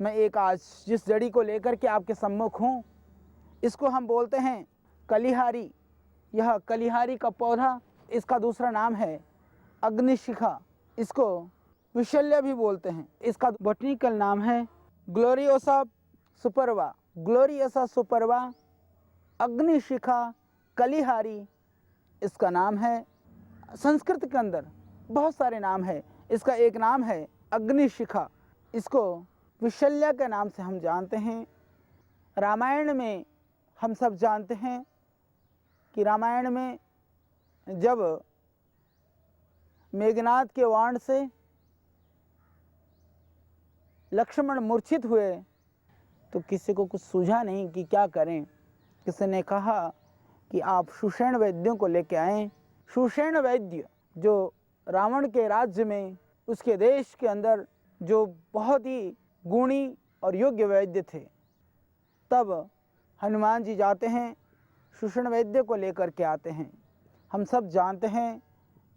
मैं एक आज जिस जड़ी को लेकर के आपके सम्मुख हूँ, इसको हम बोलते हैं कलिहारी। यह कलिहारी का पौधा, इसका दूसरा नाम है अग्निशिखा। इसको विशल्य भी बोलते हैं। इसका बॉटनिकल नाम है ग्लोरियोसा सुपरवा। ग्लोरियोसा सुपरवा, अग्निशिखा, कलिहारी इसका नाम है। संस्कृत के अंदर बहुत सारे नाम है। इसका एक नाम है अग्निशिखा। इसको विशल्य के नाम से हम जानते हैं। रामायण में हम सब जानते हैं कि रामायण में जब मेघनाद के वाण से लक्ष्मण मूर्छित हुए तो किसी को कुछ सूझा नहीं कि क्या करें। किसी ने कहा कि आप सुषेण वैद्यों को लेके आएं। सुषेण वैद्य जो रावण के राज्य में, उसके देश के अंदर जो बहुत ही गुणी और योग्य वैद्य थे। तब हनुमान जी जाते हैं, सुषेण वैद्य को लेकर के आते हैं। हम सब जानते हैं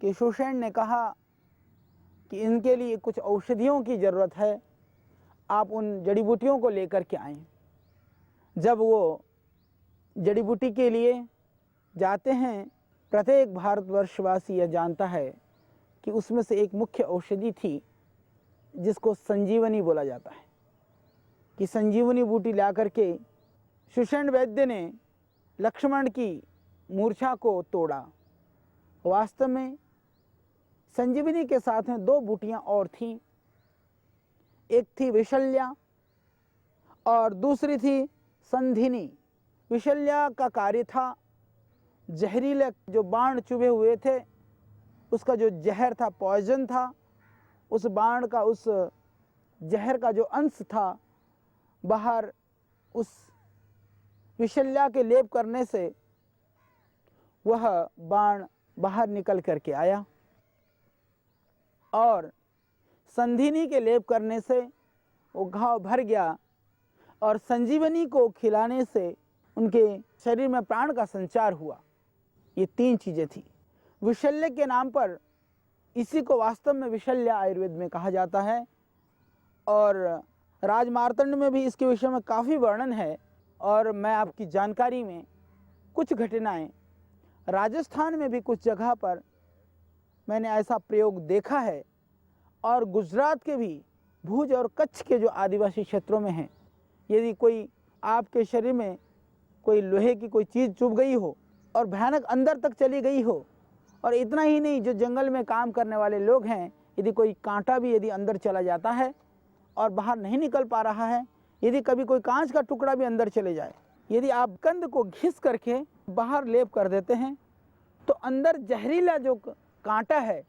कि सुषेण ने कहा कि इनके लिए कुछ औषधियों की ज़रूरत है, आप उन जड़ी बूटियों को लेकर के आएं। जब वो जड़ी बूटी के लिए जाते हैं, प्रत्येक भारतवर्षवासी यह जानता है कि उसमें से एक मुख्य औषधि थी जिसको संजीवनी बोला जाता है। कि संजीवनी बूटी ला करके सुषेण वैद्य ने लक्ष्मण की मूर्छा को तोड़ा। वास्तव में संजीवनी के साथ में दो बूटियां और थीं। एक थी विशल्या और दूसरी थी संधिनी। विशल्या का कार्य था जहरीले जो बाण चुभे हुए थे, उसका जो जहर था, पॉइजन था, उस बाण का, उस जहर का जो अंश था, बाहर उस विशल्या के लेप करने से वह बाण बाहर निकल करके आया। और संधिनी के लेप करने से वो घाव भर गया और संजीवनी को खिलाने से उनके शरीर में प्राण का संचार हुआ। ये तीन चीज़ें थी। विशल्य के नाम पर इसी को वास्तव में विशल्य आयुर्वेद में कहा जाता है। और राजमार्तंड में भी इसके विषय में काफ़ी वर्णन है। और मैं आपकी जानकारी में कुछ घटनाएं, राजस्थान में भी कुछ जगह पर मैंने ऐसा प्रयोग देखा है, और गुजरात के भी भुज और कच्छ के जो आदिवासी क्षेत्रों में हैं, यदि कोई आपके शरीर में कोई लोहे की कोई चीज़ चुभ गई हो और भयानक अंदर तक चली गई हो, और इतना ही नहीं, जो जंगल में काम करने वाले लोग हैं, यदि कोई कांटा भी यदि अंदर चला जाता है और बाहर नहीं निकल पा रहा है, यदि कभी कोई कांच का टुकड़ा भी अंदर चले जाए, यदि आप कंद को घिस करके बाहर लेप कर देते हैं, तो अंदर जहरीला जो कांटा है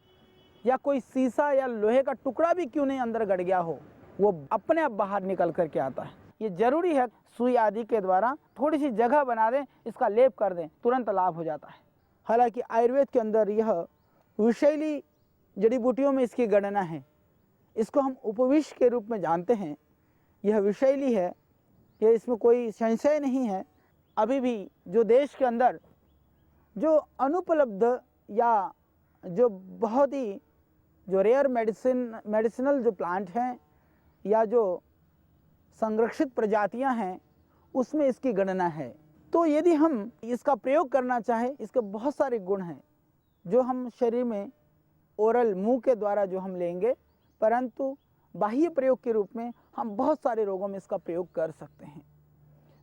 या कोई शीशा या लोहे का टुकड़ा भी क्यों नहीं अंदर गड़ गया हो, वो अपने आप बाहर निकल करके आता है। ये जरूरी है सुई आदि के द्वारा थोड़ी सी जगह बना दें, इसका लेप कर दें, तुरंत लाभ हो जाता है। हालांकि आयुर्वेद के अंदर यह विषैली जड़ी बूटियों में इसकी गणना है। इसको हम उपविष के रूप में जानते हैं। यह विषैली है, यह इसमें कोई संशय नहीं है। अभी भी जो देश के अंदर जो अनुपलब्ध या जो बहुत ही जो रेयर मेडिसिनल जो प्लांट हैं या जो संरक्षित प्रजातियां हैं, उसमें इसकी गणना है। तो यदि हम इसका प्रयोग करना चाहें, इसके बहुत सारे गुण हैं जो हम शरीर में ओरल मुंह के द्वारा जो हम लेंगे, परंतु बाह्य प्रयोग के रूप में हम बहुत सारे रोगों में इसका प्रयोग कर सकते हैं।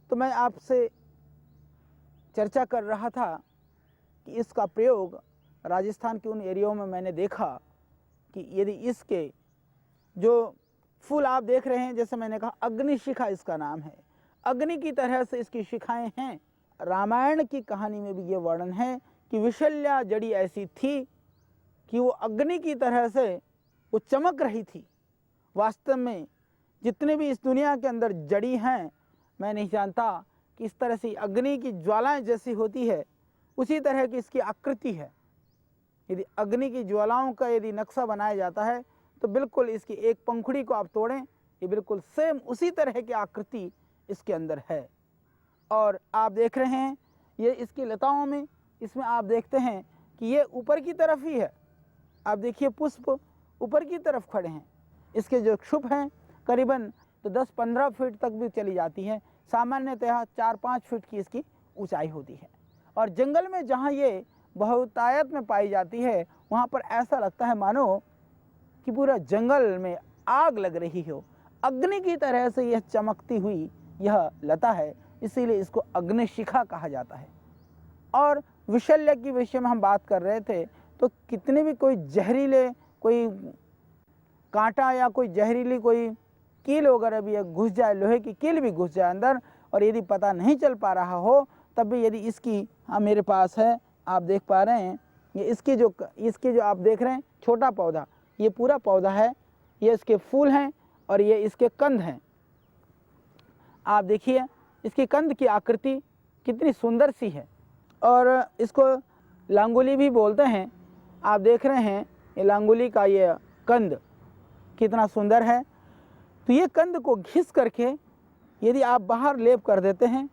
तो मैं आपसे चर्चा कर रहा था कि इसका प्रयोग राजस्थान के उन एरियाओं में मैंने देखा कि यदि इसके जो फूल आप देख रहे हैं, जैसे मैंने कहा अग्निशिखा इसका नाम है, अग्नि की तरह से इसकी शिखाएं हैं। रामायण की कहानी में भी ये वर्णन है कि विशल्या जड़ी ऐसी थी कि वो अग्नि की तरह से वो चमक रही थी। वास्तव में जितने भी इस दुनिया के अंदर जड़ी हैं, मैं नहीं जानता कि इस तरह से अग्नि की ज्वालाएं जैसी होती है, उसी तरह की इसकी आकृति है। यदि अग्नि की ज्वालाओं का यदि नक्शा बनाया जाता है तो बिल्कुल इसकी एक पंखुड़ी को आप तोड़ें, ये बिल्कुल सेम उसी तरह की आकृति इसके अंदर है। और आप देख रहे हैं ये इसकी लताओं में, इसमें आप देखते हैं कि ये ऊपर की तरफ ही है। आप देखिए पुष्प ऊपर की तरफ खड़े हैं। इसके जो क्षुप हैं करीबन तो 10-15 फीट तक भी चली जाती है। सामान्यतः 4-5 फीट की इसकी ऊंचाई होती है। और जंगल में जहाँ ये बहुतायत में पाई जाती है वहाँ पर ऐसा लगता है मानो कि पूरा जंगल में आग लग रही हो। अग्नि की तरह से यह चमकती हुई यह लता है, इसीलिए इसको अग्निशिखा कहा जाता है। और विशल्य के विषय में हम बात कर रहे थे, तो कितने भी कोई जहरीले कोई कांटा या कोई जहरीली कोई कील वगैरह भी घुस जाए, लोहे की कील भी घुस जाए अंदर, और यदि पता नहीं चल पा रहा हो तब भी यदि इसकी मेरे पास है, आप देख पा रहे हैं, ये इसके जो आप देख रहे हैं छोटा पौधा, ये पूरा पौधा है, ये इसके फूल हैं और ये इसके कंद हैं। आप देखिए इसके कंद की आकृति कितनी सुंदर सी है, और इसको लांगुली भी बोलते हैं। आप देख रहे हैं ये लांगुली का ये कंद कितना सुंदर है। तो ये कंद को घिस करके यदि आप बाहर लेप कर देते हैं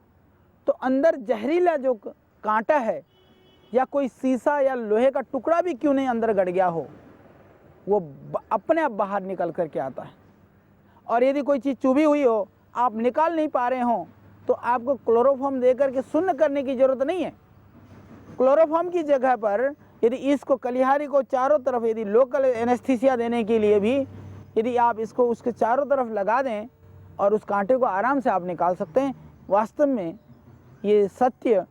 तो अंदर जहरीला जो कांटा है या कोई शीशा या लोहे का टुकड़ा भी क्यों नहीं अंदर गड़ गया हो, वो अपने आप बाहर निकल करके आता है। और यदि कोई चीज़ चुभी हुई हो, आप निकाल नहीं पा रहे हो, तो आपको क्लोरोफॉर्म दे करके शून्य करने की ज़रूरत नहीं है। क्लोरोफॉर्म की जगह पर यदि इसको कलिहारी को चारों तरफ यदि लोकल एनेस्थीसिया देने के लिए भी यदि आप इसको उसके चारों तरफ लगा दें और उस कांटे को आराम से आप निकाल सकते हैं। वास्तव में ये सत्य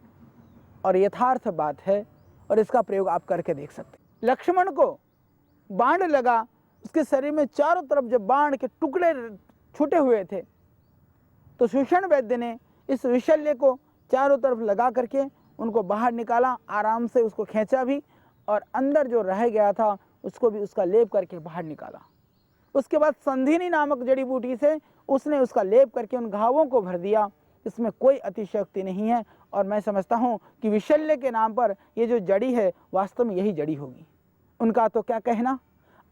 और यथार्थ बात है, और इसका प्रयोग आप करके देख सकते हैं। लक्ष्मण को बाण लगा, उसके शरीर में चारों तरफ जब बाण के टुकड़े छूटे हुए थे, तो सुषण वैद्य ने इस विशल्य को चारों तरफ लगा करके उनको बाहर निकाला, आराम से उसको खींचा भी, और अंदर जो रह गया था उसको भी उसका लेप करके बाहर निकाला। उसके बाद संधिनी नामक जड़ी बूटी से उसने उसका लेप करके उन घावों को भर दिया। इसमें कोई अतिशयोक्ति नहीं है, और मैं समझता हूँ कि विशल्य के नाम पर ये जो जड़ी है वास्तव में यही जड़ी होगी। उनका तो क्या कहना,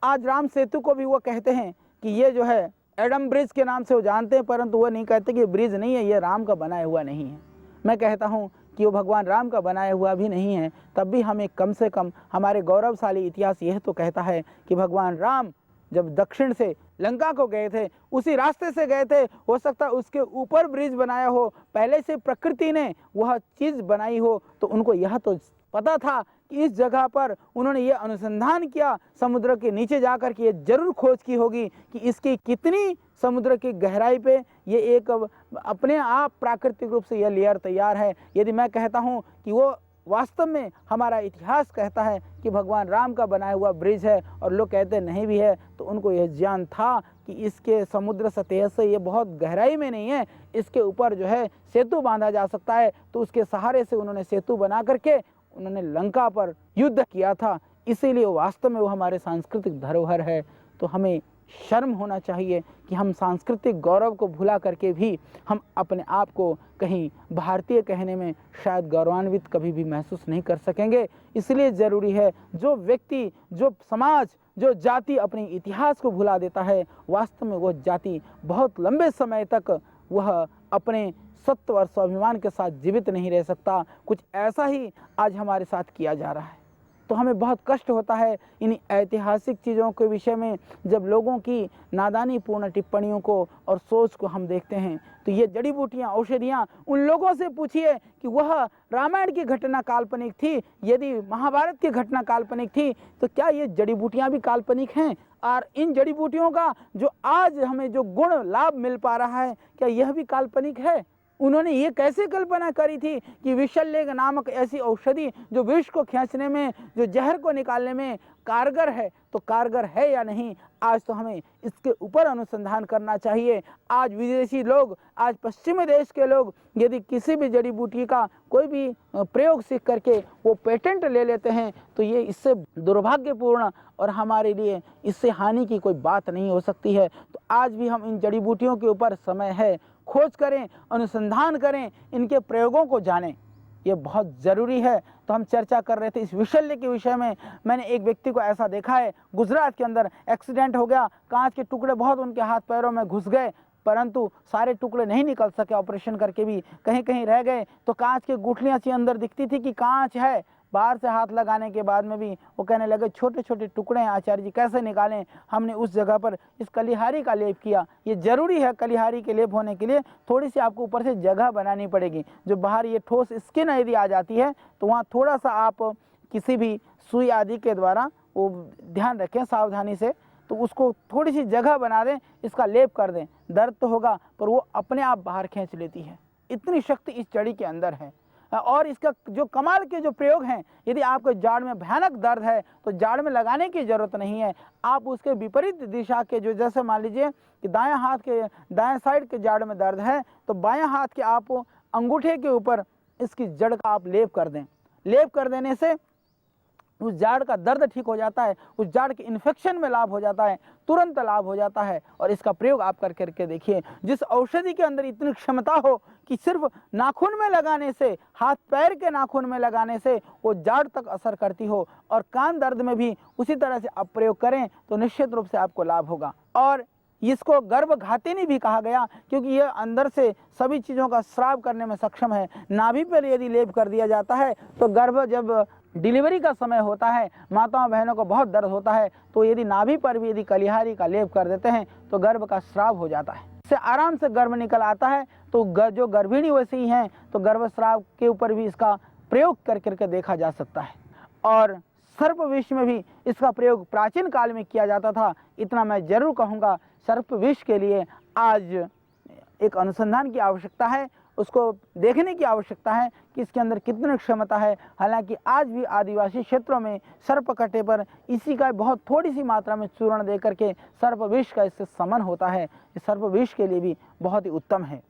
आज राम सेतु को भी वो कहते हैं कि ये जो है एडम ब्रिज के नाम से वो जानते हैं, परंतु वो नहीं कहते कि ये ब्रिज नहीं है, ये राम का बनाया हुआ नहीं है। मैं कहता हूँ कि वो भगवान राम का बनाया हुआ भी नहीं है, तब भी हमें कम से कम हमारे गौरवशाली इतिहास यह तो कहता है कि भगवान राम जब दक्षिण से लंका को गए थे उसी रास्ते से गए थे। हो सकता है उसके ऊपर ब्रिज बनाया हो, पहले से प्रकृति ने वह चीज़ बनाई हो, तो उनको यह तो पता था कि इस जगह पर उन्होंने ये अनुसंधान किया, समुद्र के नीचे जाकर के ये जरूर खोज की होगी कि इसकी कितनी समुद्र की गहराई पे ये एक अपने आप प्राकृतिक रूप से यह लेयर तैयार है। यदि मैं कहता हूँ कि वो वास्तव में हमारा इतिहास कहता है कि भगवान राम का बनाया हुआ ब्रिज है, और लोग कहते नहीं भी है, तो उनको यह ज्ञान था कि इसके समुद्र सतह से ये बहुत गहराई में नहीं है, इसके ऊपर जो है सेतु बांधा जा सकता है। तो उसके सहारे से उन्होंने सेतु बना करके उन्होंने लंका पर युद्ध किया था। इसीलिए वास्तव में वो हमारे सांस्कृतिक धरोहर है। तो हमें शर्म होना चाहिए कि हम सांस्कृतिक गौरव को भुला करके भी हम अपने आप को कहीं भारतीय कहने में शायद गौरवान्वित कभी भी महसूस नहीं कर सकेंगे। इसलिए ज़रूरी है जो व्यक्ति, जो समाज, जो जाति अपने इतिहास को भुला देता है, वास्तव में वो जाति बहुत लंबे समय तक वह अपने सत्य और स्वाभिमान के साथ जीवित नहीं रह सकता। कुछ ऐसा ही आज हमारे साथ किया जा रहा है। तो हमें बहुत कष्ट होता है इन ऐतिहासिक चीज़ों के विषय में जब लोगों की नादानी पूर्ण टिप्पणियों को और सोच को हम देखते हैं। तो ये जड़ी बूटियाँ, औषधियाँ, उन लोगों से पूछिए कि वह रामायण की घटना काल्पनिक थी, यदि महाभारत की घटना काल्पनिक थी, तो क्या ये जड़ी बूटियाँ भी काल्पनिक हैं? और इन जड़ी बूटियों का जो आज हमें जो गुण लाभ मिल पा रहा है, क्या यह भी काल्पनिक है? उन्होंने ये कैसे कल्पना करी थी कि विशल्य नामक ऐसी औषधि जो विष को खींचने में, जो जहर को निकालने में कारगर है, तो कारगर है या नहीं? आज तो हमें इसके ऊपर अनुसंधान करना चाहिए। आज विदेशी लोग, आज पश्चिमी देश के लोग यदि किसी भी जड़ी बूटी का कोई भी प्रयोग सीख करके वो पेटेंट ले लेते हैं, तो ये इससे दुर्भाग्यपूर्ण और हमारे लिए इससे हानि की कोई बात नहीं हो सकती है। तो आज भी हम इन जड़ी बूटियों के ऊपर समय है, खोज करें, अनुसंधान करें, इनके प्रयोगों को जानें, ये बहुत ज़रूरी है। तो हम चर्चा कर रहे थे इस विशल्य के विषय में। मैंने एक व्यक्ति को ऐसा देखा है, गुजरात के अंदर एक्सीडेंट हो गया, कांच के टुकड़े बहुत उनके हाथ पैरों में घुस गए, परंतु सारे टुकड़े नहीं निकल सके, ऑपरेशन करके भी कहीं कहीं रह गए। तो कांच की गुठलियाँ सी अंदर दिखती थी कि कांच है, बाहर से हाथ लगाने के बाद में भी वो कहने लगे छोटे छोटे टुकड़े हैं आचार्य जी, कैसे निकालें? हमने उस जगह पर इस कलिहारी का लेप किया। ये जरूरी है, कलिहारी के लेप होने के लिए थोड़ी सी आपको ऊपर से जगह बनानी पड़ेगी। जो बाहर ये ठोस स्किन यदि आ जाती है तो वहाँ थोड़ा सा आप किसी भी सुई आदि के द्वारा वो ध्यान रखें सावधानी से, तो उसको थोड़ी सी जगह बना दें, इसका लेप कर दें। दर्द तो होगा पर वो अपने आप बाहर खींच लेती है। इतनी शक्ति इस जड़ी के अंदर है। और इसका जो कमाल के जो प्रयोग हैं, यदि आपको जाड़ में भयानक दर्द है तो जाड़ में लगाने की जरूरत नहीं है। आप उसके विपरीत दिशा के, जो जैसे मान लीजिए कि दाएं हाथ के दाएं साइड के जाड़ में दर्द है तो बाएं हाथ के आप अंगूठे के ऊपर इसकी जड़ का आप लेप कर दें। लेप कर देने से उस जाड़ का दर्द ठीक हो जाता है, उस जाड़ के इन्फेक्शन में लाभ हो जाता है, तुरंत लाभ हो जाता है। और इसका प्रयोग आप करके देखिए। जिस औषधि के अंदर इतनी क्षमता हो कि सिर्फ नाखून में लगाने से, हाथ पैर के नाखून में लगाने से वो जाड़ तक असर करती हो, और कान दर्द में भी उसी तरह से आप प्रयोग करें तो निश्चित रूप से आपको लाभ होगा। और इसको गर्भघातिनी भी कहा गया क्योंकि यह अंदर से सभी चीज़ों का स्राव करने में सक्षम है। नाभि पर यदि लेप कर दिया जाता है तो गर्भ जब डिलीवरी का समय होता है, माताओं बहनों को बहुत दर्द होता है, तो यदि नाभि पर भी यदि कलिहारी का लेप कर देते हैं तो गर्भ का स्राव हो जाता है, इससे आराम से गर्भ निकल आता है। तो जो गर्भिणी वैसे ही हैं तो गर्भस्राव के ऊपर भी इसका प्रयोग करके देखा जा सकता है। और सर्प विष में भी इसका प्रयोग प्राचीन काल में किया जाता था। इतना मैं जरूर कहूँगा, सर्प विष के लिए आज एक अनुसंधान की आवश्यकता है, उसको देखने की आवश्यकता है कि इसके अंदर कितनी क्षमता है। हालांकि आज भी आदिवासी क्षेत्रों में सर्प कटे पर इसी का बहुत थोड़ी सी मात्रा में चूर्ण दे करके सर्प विष का इससे समन होता है। इस सर्प विष के लिए भी बहुत ही उत्तम है।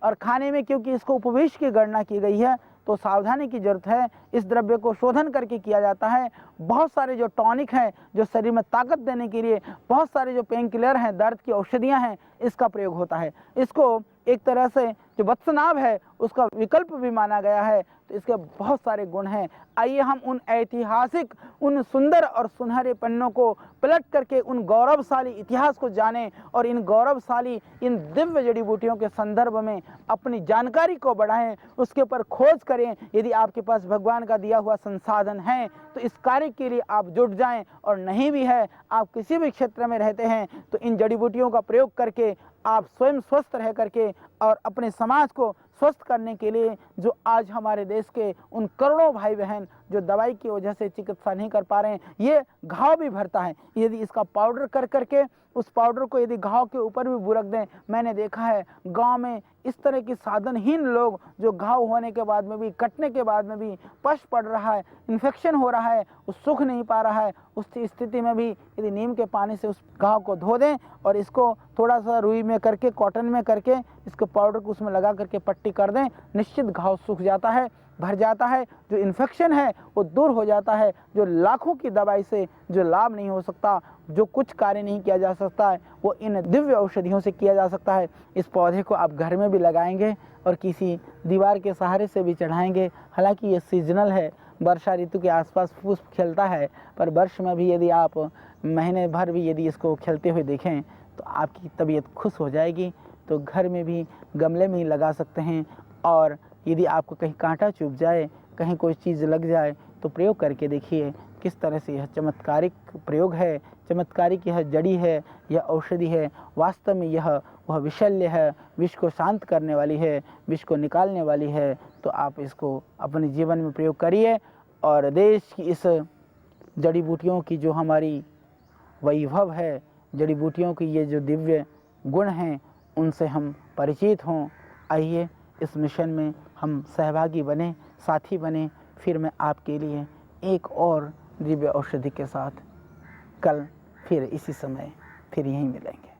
और खाने में क्योंकि इसको उपविष की गणना की गई है तो सावधानी की जरूरत है। इस द्रव्य को शोधन करके किया जाता है। बहुत सारे जो टॉनिक हैं, जो शरीर में ताकत देने के लिए, बहुत सारे जो पेन किलर हैं, दर्द की औषधियां हैं, इसका प्रयोग होता है। इसको एक तरह से जो वत्सनाभ है उसका विकल्प भी माना गया है। तो इसके बहुत सारे गुण हैं। आइए हम उन ऐतिहासिक, उन सुंदर और सुनहरे पन्नों को पलट करके उन गौरवशाली इतिहास को जानें और इन गौरवशाली, इन दिव्य जड़ी बूटियों के संदर्भ में अपनी जानकारी को बढ़ाएं, उसके ऊपर खोज करें। यदि आपके पास भगवान का दिया हुआ संसाधन है तो इस कार्य के लिए आप जुट जाएं, और नहीं भी है, आप किसी भी क्षेत्र में रहते हैं तो इन जड़ी बूटियों का प्रयोग करके आप स्वयं स्वस्थ रह करके और अपने समाज को स्वस्थ करने के लिए, जो आज हमारे देश के उन करोड़ों भाई बहन जो दवाई की वजह से चिकित्सा नहीं कर पा रहे हैं, ये घाव भी भरता है। यदि इसका पाउडर कर करके उस पाउडर को यदि घाव के ऊपर भी बुरक दें, मैंने देखा है गांव में इस तरह की साधनहीन लोग जो घाव होने के बाद में भी, कटने के बाद में भी पश पड़ रहा है, इन्फेक्शन हो रहा है, वो सूख नहीं पा रहा है, उस स्थिति में भी यदि नीम के पानी से उस घाव को धो दें और इसको थोड़ा सा रुई में करके, कॉटन में करके, इसको पाउडर को उसमें लगा करके पट्टी कर दें, निश्चित घाव सूख जाता है, भर जाता है। जो इन्फेक्शन है वो दूर हो जाता है। जो लाखों की दवाई से जो लाभ नहीं हो सकता, जो कुछ कार्य नहीं किया जा सकता है, वो इन दिव्य औषधियों से किया जा सकता है। इस पौधे को आप घर में भी लगाएंगे और किसी दीवार के सहारे से भी चढ़ाएंगे। हालांकि ये सीजनल है, वर्षा ऋतु के आसपास पुष्प खिलता है, पर वर्ष में भी यदि आप महीने भर भी यदि इसको खिलते हुए देखें तो आपकी तबीयत खुश हो जाएगी। तो घर में भी गमले में ही लगा सकते हैं। और यदि आपको कहीं कांटा चुभ जाए, कहीं कोई चीज़ लग जाए तो प्रयोग करके देखिए किस तरह से यह चमत्कारिक प्रयोग है, चमत्कारिक यह जड़ी है, यह औषधि है। वास्तव में यह वह विशल्य है, विष को शांत करने वाली है, विष को निकालने वाली है। तो आप इसको अपने जीवन में प्रयोग करिए और देश की इस जड़ी बूटियों की जो हमारी वैभव है, जड़ी बूटियों की ये जो दिव्य गुण हैं, उनसे हम परिचित हों। आइए इस मिशन में हम सहभागी बने, साथी बने। फिर मैं आपके लिए एक और दिव्य औषधि के साथ कल फिर इसी समय फिर यहीं मिलेंगे।